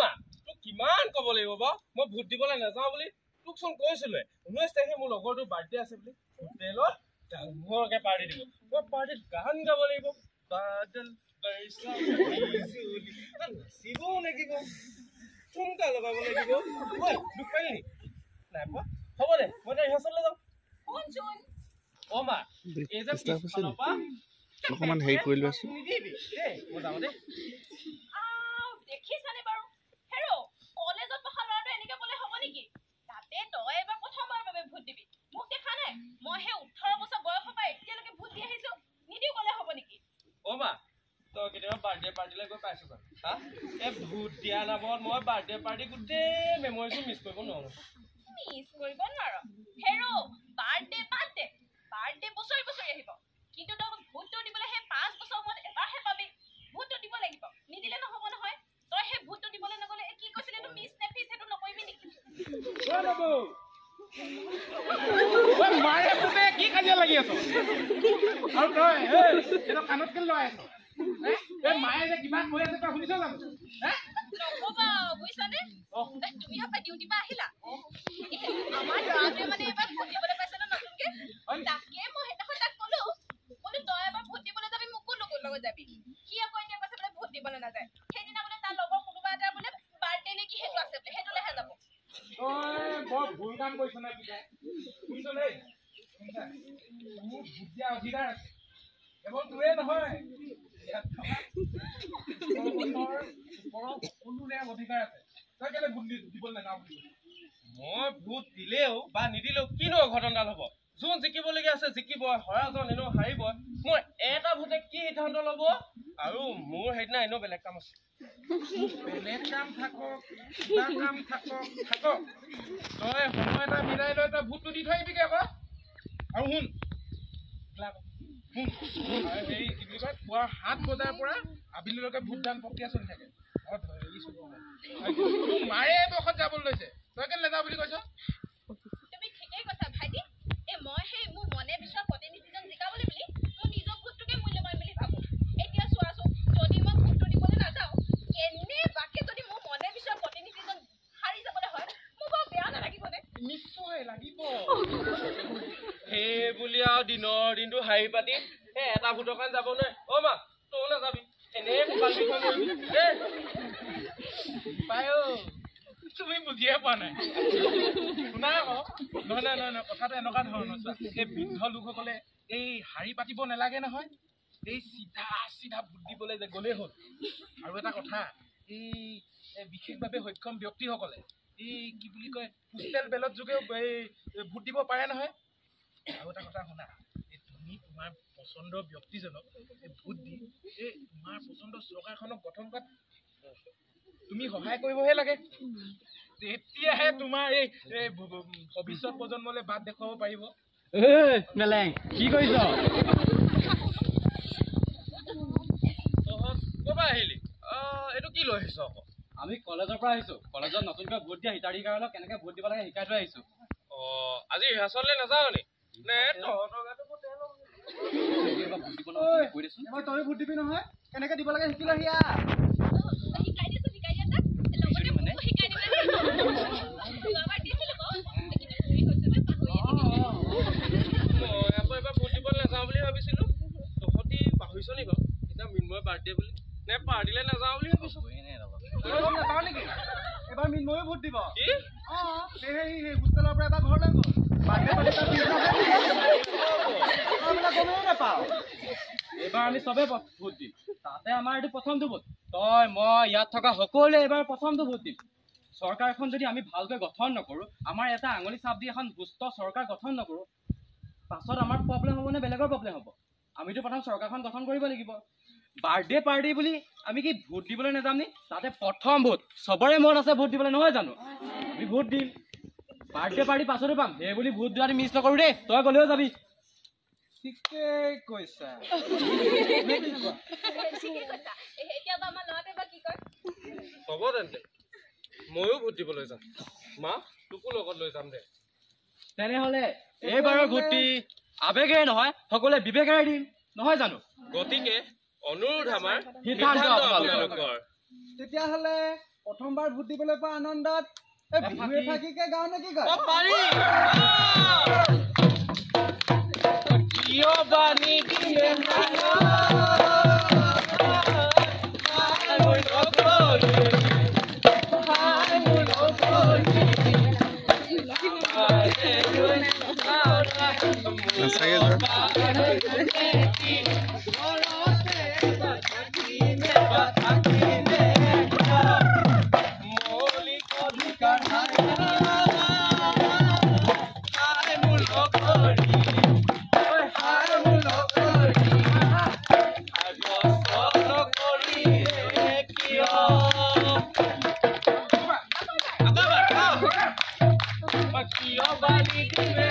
মা তোক কিমান ক'ব লাগিব বা মই ভোট দিবলৈ নাযাওঁ বুলি তোক চোন কৈছিলো 19 তাৰিখে মোৰ লগৰটো বাৰ্থডে আছে বুলি হোটেলত ডাঙৰকে পাৰ্টি দিব মই পাৰ্টিত গান গাব লাগিব বাদল বৰসা বিজুলী নাচিবও লাগিব ঠুমকা লগাব লাগিব ঐ দুখ পালি নি নাই পোৱা হ'ব দে মই এতিয়া ৰিহাৰ্চেললৈ যাওঁ অ মা এই যে পিছফালৰ পৰা অকমান হেৰি কৰি লৈছো নিদিবি দেই মই যাওঁ দেই দেখিছানে বাৰু হেৰো কলেজত পঢ়া ল'ৰাটো এনেকে ক'লে হ'ব নেকি তাতে তই এবাৰ প্ৰথমবাৰৰ বাবে ভোট দিবি মোক দেখা নাই মই সেই 18 বছৰ বয়সৰ পৰা এতিয়ালৈকে ভোট দি আহিছো নিদিও ক'লে হ'ব নেকি অ মা তই কেতিয়াবা বাৰ্থডে পাৰ্টিলৈ গৈ পাইছ হা এই ভোট দিয়া নামত মই বাৰ্থডে পাৰ্টি গোটেই মেমৰিটো মিছ কৰিব নোৱাৰো মিছ কৰিব নোৱাৰ হেৰো বাৰ্থডে বছৰি বছৰি আহিব কিন্তু তই ভোটটো দিবলৈ সেই 5 বছৰ মূৰত এবাৰহে পাবি ভোটটো দিব লাগিব নিদিলে নহ'ব নহয় তই সেই ভোটটো দিবলৈ নগ'লে কি কৈছিলে তো মিছ নে ফিছ সেইটো নকৰিবি নেকি ঐ বাবু ঐ মাৰে পুতে কি কাজিয়া লাগি আছ আৰু তই এটা কাণত কেলে লৈ আছ এই মায়ে যে কিমান কৈ আছে তই শুনিছ জানো নক'বা বুজিছানে তুমি হাপা ডিউটি পৰা আহিলা আমাৰ ল'ৰাটোৱে মানে এবাৰ ভোট দিবলৈ পাইছে ন নতুনকে তাকে মই সেইদিনাখন তাক ক'লো তই এবাৰ ভোট দিবলৈ যাবি মোকো লগত যাবি কি আকৌ এতিয়া কৈছে বোলে ভোট দিবলৈ নাযায় সেইদিনা বোলে তাৰ লগৰ কোনোবা এটা বোলে বাৰ্থডে নে কি সেইটো আছে বোলে সেইটোলৈহে যাব তই বৰ ভুল কাম কৰিছ না পিতাই শুনিছ দেই মোৰ ভোট দিয়া অধিকাৰ আছে কেৱল তোৰে নহয় ইয়াত থকা সকলোৰে অধিকাৰ আছে তই কেলে ভোট দিবলৈ নাযাওঁ বুলি মই ভোট দিলেও বা নিদিলেও কিনো অঘটনডাল হ'ব যোন জিকিবলগীয়া আছে জিকিব হৰাজন এনেও হাৰিব মোৰ এটা ভোটে কি সিদ্ধান্ত ল'ব আৰু মোৰ সেইদিনা এনেও বেলেগ কাম আছে বেলেগ কাম থাকক কিবা কাম থাকক তই সময় এটা মিলাই লৈ তই ভোটটো দি থৈ আহিবিগে আকৌ আৰু শুন হেৰি কি বুলি কয় পুৱা 7 বজাৰ পৰা আবেলিলৈকে ভোটদান প্ৰক্ৰিয়া চলি থাকে মাৰে বয়সত যাবলৈ লৈছে তই কেলে নাযাওঁ বুলি কৈছ তুমি ঠিকেই কৈছা ভাইটি মই সেই মোৰ মনে বিচৰা প্ৰতিনিধিজন জিকাবলৈ বুলি মোৰ নিজৰ ভোটটোকে মূল্যৱান বুলি ভাবোঁ এতিয়া চোৱাচোন যদি মই ভোটটো দিবলৈ নাযাওঁ কেনেবাকে যদি মোৰ মনে বিচৰা প্ৰতিনিধিজন হাৰি যাবলৈ হয় মোৰ বৰ বেয়া নালাগিবনে নিশ্চয় লাগিব সেই বুলি আৰু দিনৰ দিনটো হাৰি পাতি এটা ভোটৰ কাৰণে যাব নোৱাৰে অ মা তই নাযাবি এনেই কঁকাল বিষয় কৰিবি পায় তুমি বুজিয়ে পোৱা নাই শুনা আকৌ নহয় কথাটো এনেকুৱা ধৰণৰ চোৱা এই বৃদ্ধ লোকসকলে এই হাৰি পাতিব নালাগে নহয় এই চিধা ভোট দিবলৈ যে গ'লেই হ'ল আৰু এটা কথা এই বিশেষভাৱে সক্ষম ব্যক্তিসকলে এই কি বুলি কয় পোষ্টেল বেলট যোগেও এই ভোট দিব পাৰে নহয় আৰু এটা কথা শুনা তুমি তোমাৰ পচন্দৰ ব্যক্তিজনক ভোট দি এই তোমাৰ পচন্দৰ চৰকাৰখনক গঠন কৰাত তুমি সহায় কৰিবহে লাগে তেতিয়াহে তোমাৰ এই ভৱিষ্যত প্ৰজন্মলৈ বাট দেখুৱাব পাৰিব মেলেং কি কৰিছ ক'বা আহিলি এইটো কি লৈ আহিছ আকৌ আমি কলেজৰ পৰা আহিছো কলেজত নতুনকৈ ভোট দিয়া হিতাধিকাৰক কেনেকে ভোট দিব লাগে শিকাই থৈ আহিছো আজি ৰিহাৰ্চললৈ নাযাওঁ নি নে তই ভোট দিবি নহয় কেনেকে দিব লাগে শিকিলে সিয়া শিকাই দিছো শিকাই দিয়া তাক লগতে মোকো শিকাই দিবলৈ যোৱাবাৰ দিছিলো কিন্তু চুৰি হৈছে যে মই আকৌ এবাৰ ভোট দিবলৈ নাযাওঁ বুলি ভাবিছিলো তহঁতি পাহৰিছ নি বাৰু এতিয়া মিন্ময়ৰ বাৰ্থডে বুলি নে পাৰ্টিলৈ নাযাওঁ বুলি ভাবিছো নাপাওঁ নেকি এবাৰ মিন্ময়ো ভোট দিব কি সেই হোষ্টেলৰ পৰা এবাৰ ঘৰলৈ গ'ল নাপাওঁ এইবাৰ আমি চবে ভোট দিম তাতে আমাৰ এইটো প্ৰথমটো ভোট তই মই ইয়াত থকা সকলোৱে এইবাৰ প্ৰথমটো ভোট দিম চৰকাৰখন যদি আমি ভালকৈ গঠন নকৰোঁ আমাৰ এটা আঙুলি চাপ দি এখন সুস্থ চৰকাৰ গঠন নকৰোঁ পাছত আমাৰ প্ৰব্লেম হ'ব নে বেলেগৰ প্ৰব্লেম হ'ব আমিতো প্ৰথম চৰকাৰখন গঠন কৰিব লাগিব বাৰ্থডে পাৰ্টি বুলি আমি কি ভোট দিবলৈ নাযাম নি তাতে প্ৰথম ভোট চবৰে মন আছে ভোট দিবলৈ নহয় জানো আমি ভোট দিম বাৰ্থডে পাৰ্টি পাছতো পাম সেই বুলি ভোট দিয়াটো মিছ নকৰোঁ দেই তই গ'লেও যাবি ঠিকেই কৈছা হ'ব তেন্তে ময়ো ভোট দিবলৈ যাম মা তোকো লগত লৈ যাম দে তেনেহ'লে এইবাৰৰ ভোটটি আবেগেৰে নহয় সকলোৱে বিবেকেৰে দিম নহয় জানো গতিকে অনুৰোধ আমাৰ সিদ্ধান্ত আপোনালোকৰ তেতিয়াহ'লে প্ৰথমবাৰ ভোট দিবলৈ পোৱা আনন্দত এই বিহুৱে থাকিকে গাওঁ নে কি কয় কিয় বানি দিলে নাচাগে কিয় বানি দিলে